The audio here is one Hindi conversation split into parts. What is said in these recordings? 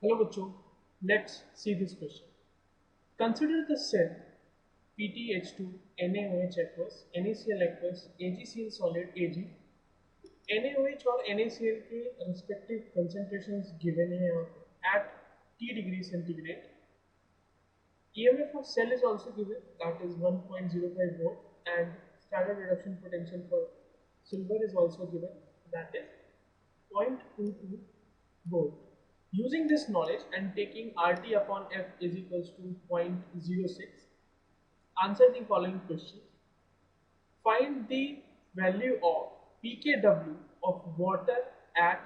Hello बच्चों, let's see this question. Consider the cell PtH2 NaOH aqueous NaCl aqueous AgCl solid Ag NaOH और NaCl के respective concentrations given है यहाँ पे at T degree centigrade. EMF of cell is also given, that is 1.05 volt, and standard reduction potential for silver is also given, that is 0.22 volt. Using this knowledge and taking RT upon F is equals to 0.06, answer the following question. Find the value of pKw of water at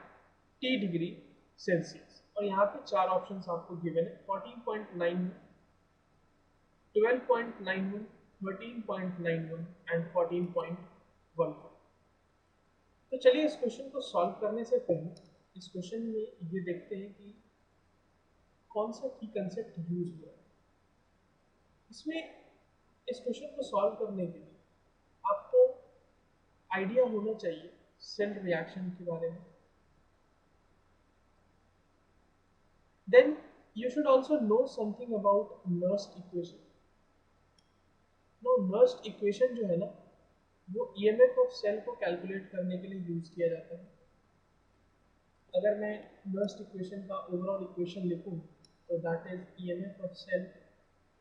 T degree Celsius. और यहाँ पे चार ऑप्शंस आपको गिवन है 14.91, 12.91, 13.91 एंड 14.15. तो चलिए इस क्वेश्चन को सॉल्व करने से पहले इस क्वेश्चन में ये देखते हैं कि कौन सा की कंसेप्ट यूज हुआ है इसमें. इस क्वेश्चन को सॉल्व करने के लिए आपको आइडिया होना चाहिए सेल रिएक्शन के बारे में. Then you should also know something about Nernst equation. No, Nernst equation जो है ना, वो ईएमएफ ऑफ सेल को कैलकुलेट करने के लिए यूज किया जाता है. अगर मैं नर्स्ट इक्वेशन का ओवरऑल इक्वेशन लिखूं तो that is EMF of cell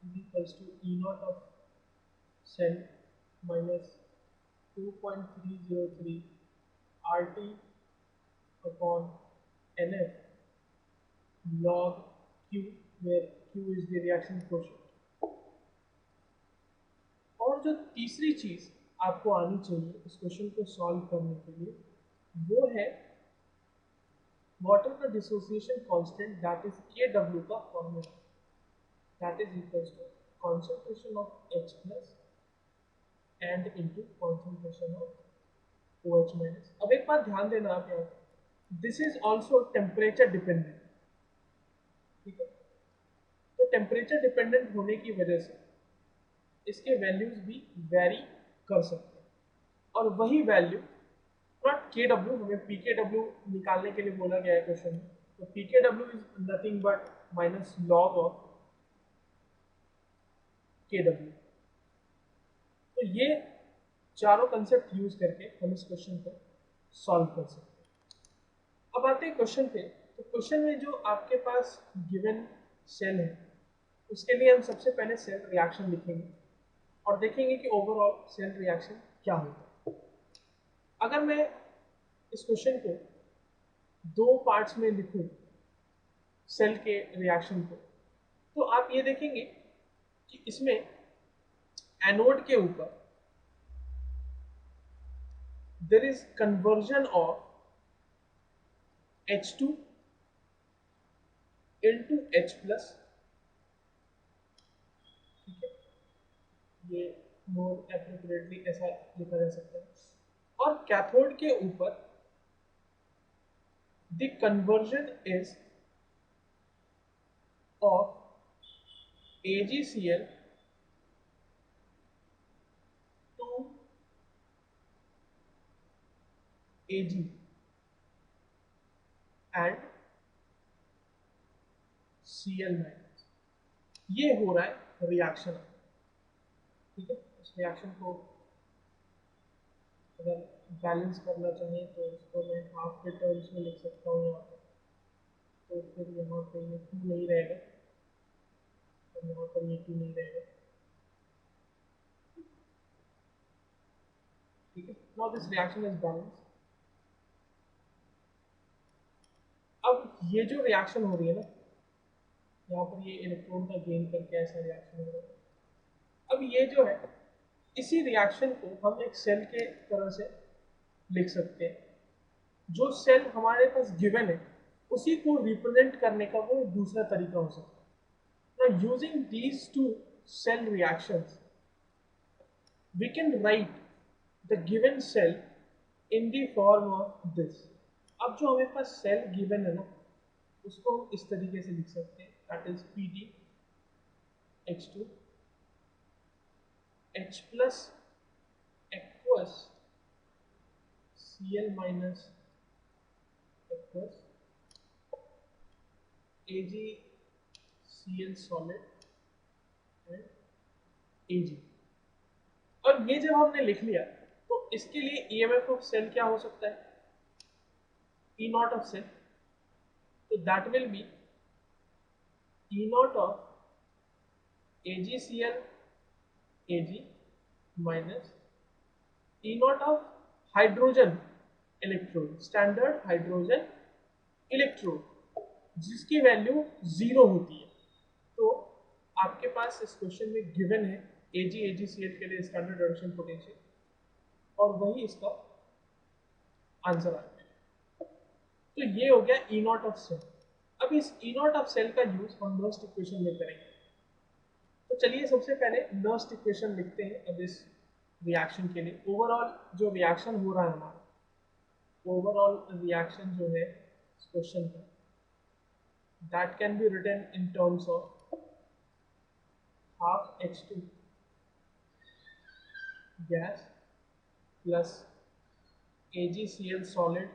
is equals to E naught of cell minus 2.303 RT upon NF log Q, where Q is the reaction quotient. और जो तीसरी चीज आपको आनी चाहिए इस क्वेश्चन को सॉल्व करने के लिए वो है वाटर का dissociation constant, that is Kw का formula, that is equals to concentration of H plus and into concentration of OH minus. अब एक बात ध्यान देना आप यहाँ, this is also temperature dependent. ठीक है, तो टेम्परेचर डिपेंडेंट होने की वजह से इसके वैल्यूज भी वेरी कर सकते हैं. और वही वैल्यू नॉट Kw, हमें pKw निकालने के लिए बोला गया है क्वेश्चन में. तो pKw is nothing but minus log of Kw. तो ये चारों कंसेप्ट यूज करके हम इस क्वेश्चन को सॉल्व कर सकते हैं. अब आते हैं क्वेश्चन पे. तो क्वेश्चन में जो आपके पास गिवन सेल है उसके लिए हम सबसे पहले सेल रिएक्शन लिखेंगे और देखेंगे कि ओवरऑल सेल रिएक्शन क्या होता है. अगर मैं इस क्वेश्चन को दो पार्ट्स में लिखूं सेल के रिएक्शन को, तो आप ये देखेंगे कि इसमें एनोड के ऊपर there is conversion of H2 into H plus. ठीक है, ये मोर एप्रोप्रिएटली ऐसा लिखा जा सकता है. और कैथोड के ऊपर the conversion is of AgCl to Ag and Cl minus. ये हो रहा है रिएक्शन. ठीक है, इस रिएक्शन को अगर बैलेंस करना चाहें तो इसको मैं हाफ के टर्म्स में लिख सकता हूँ यहाँ पर. तो फिर यहाँ पे ये 2 नहीं रहेगा और यहाँ पर ये 2 नहीं रहेगा. ठीक है, now this reaction is balance. अब ये जो रिएक्शन हो रही है ना, यहाँ पर ये इलेक्ट्रॉन का गेन करके ऐसा रिएक्शन हो रहा है. अब ये जो है इसी रिएक्शन को हम एक सेल के तरह से लिख सकते हैं. जो सेल हमारे पास गिवन है उसी को रिप्रेजेंट करने का वो दूसरा तरीका हो सकता है. Now using these two cell reactions we can write the given cell in the form of this. अब जो हमें पास सेल गिवन है ना उसको हम इस तरीके से लिख सकते हैं, that is Pd H2 H plus aqueous Cl minus aqueous AgCl solid and Ag। और ये जब हमने लिख लिया तो इसके लिए EMF ऑफ सेल क्या हो सकता है, E नॉट ऑफ सेल, तो that will be E not of AgCl Ag minus E not of hydrogen electrode, standard hydrogen electrode, जिसकी वैल्यू 0 होती है। तो आपके पास इस क्वेश्चन में गिवन है AgCl के लिए स्टैंडर्ड रिडक्शन पोटेंशियल, और वही इसका आंसर आ गया। तो ये हो गया E नॉट ऑफ सेल। अब इस E नॉट ऑफ सेल का यूज हम नर्स्ट इक्वेशन में करेंगे। तो चलिए सबसे पहले नर्स्ट इक्वेशन लिखते हैं अब इस रिएक्शन के लिए। ओवरऑल जो रिएक्शन हो रहा है हमारा, ओवरऑल रिएक्शन जो है इस क्वेश्चन का, that can be written in terms of half H2 gas plus AgCl solid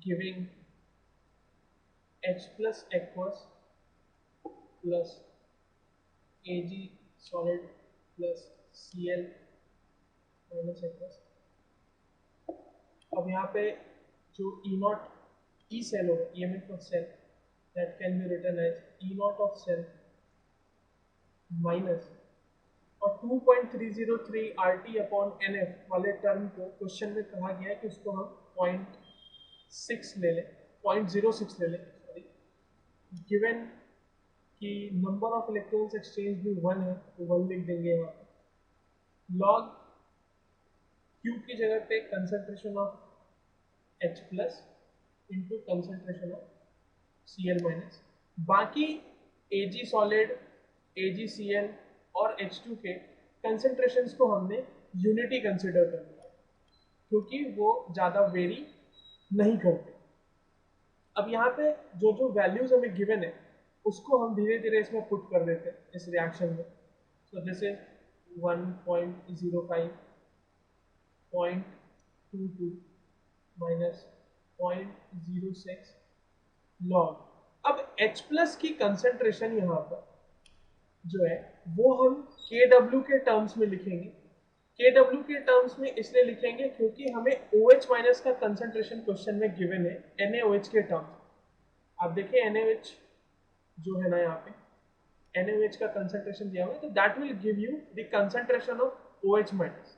giving H plus aqueous plus Ag solid plus Cl minus aqueous। अब यहाँ पे जो E नॉट E सेल होगा, EMF of cell, that can be written as E not of cell minus, और 2.303 RT अपॉन NF वाले टर्म को क्वेश्चन में कहा गया है कि उसको हम 0.6 ले लें, 0.06 ले लें सॉरी, गिवन कि नंबर ऑफ इलेक्ट्रॉन्स एक्सचेंज भी 1 है तो 1 लिख देंगे यहाँ पे। लॉग Q की जगह पे concentration of H plus into concentration of Cl minus, बाकी Ag सॉलिड, AgCl और H2 के कंसंट्रेशंस को हमने यूनिटी कंसिडर कर लिया क्योंकि वो ज़्यादा वेरी नहीं करते। अब यहाँ पे जो जो वैल्यूज हमें गिवन है उसको हम धीरे धीरे इसमें पुट कर देते हैं इस रिएक्शन में। सो जैसे 1.05, 0.22 माइनस 0.06 लॉग। अब H प्लस की कंसंट्रेशन यहाँ पर जो है वो हम KW के टर्म्स में लिखेंगे। KW के टर्म्स में इसलिए लिखेंगे क्योंकि हमें OH माइनस का कंसंट्रेशन क्वेश्चन में गिवन है NaOH के टर्म्स। आप देखिए NaOH जो है ना यहाँ पे NaOH का कंसंट्रेशन दिया हुआ है, तो that will give you the concentration of OH minus.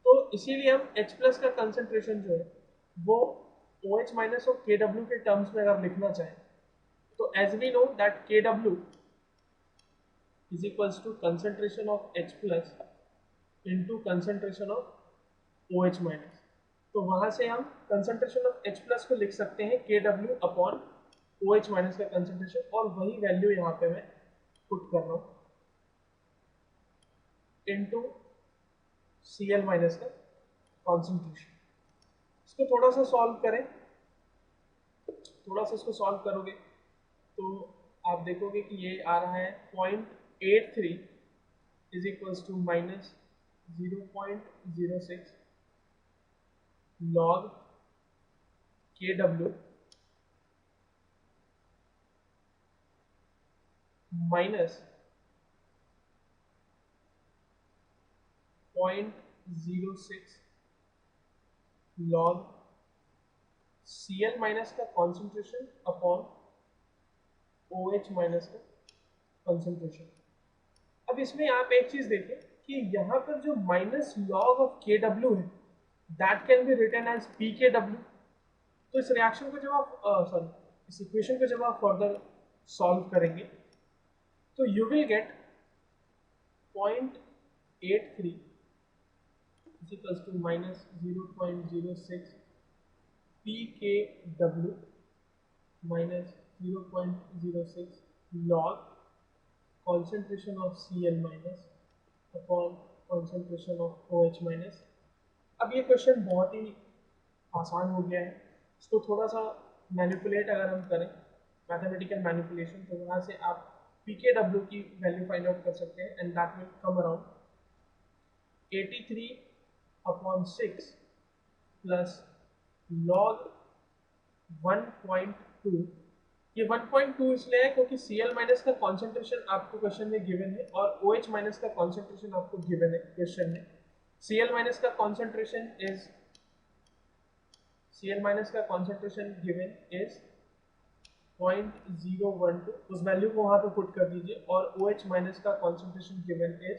तो इसीलिए हम H प्लस का कंसंट्रेशन जो है वो OH माइनस और KW के टर्म्स में अगर लिखना चाहें तो as we know that KW is equals to concentration of H plus into concentration of OH minus। तो वहां से हम concentration of H plus को लिख सकते हैं KW अपॉन OH minus का concentration, और वही वैल्यू यहाँ पे मैं पुट कर रहा हूँ into Cl minus का concentration। इसको थोड़ा सा सॉल्व करें, थोड़ा सा इसको सॉल्व करोगे तो आप देखोगे कि ये आ रहा है 0.83 is equals to minus 0.06 log KW minus 0.06 log Cl minus का कॉन्सेंट्रेशन अपॉन OH माइनस का कॉन्सेंट्रेशन। अब इसमें आप एक चीज देखें कि यहाँ पर जो माइनस लॉग ऑफ KW है that can be written as PKW। तो इस रिएक्शन को जब आप सॉरी इस इक्वेशन को जब आप फर्दर सॉल्व करेंगे तो you will get 0.83 is equals to minus 0.06 PKW minus 0.06 log concentration of Cl minus upon concentration of OH minus। अब ये क्वेश्चन बहुत ही आसान हो गया है, इसको थोड़ा सा मैनिपुलेट अगर हम करें मैथमेटिकल मैनिपुलेशन तो वहाँ से आप PKW की वैल्यू फाइंड आउट कर सकते हैं and that will come around 83/6 plus log 1.2 ये 1.2 इसलिए है क्योंकि Cl माइनस का कॉन्सेंट्रेशन आपको क्वेश्चन में गिवन है और OH माइनस का कॉन्सेंट्रेशन आपको गिवन है क्वेश्चन में। Cl माइनस का कॉन्सेंट्रेशन गिवन इज 0.012, उस वैल्यू को वहां पे पुट कर दीजिए, और OH माइनस का कॉन्सेंट्रेशन गिवन इज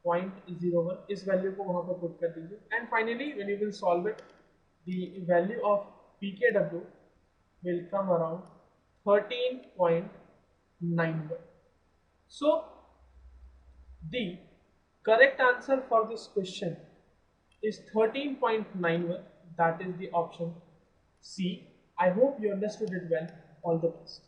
0.01, इस वैल्यू को वहां पे पुट कर दीजिए, and finally when you will solve it the value of pKw will come around 13.91. So the correct answer for this question is 13.91. That is the option C. I hope you understood it well. All the best.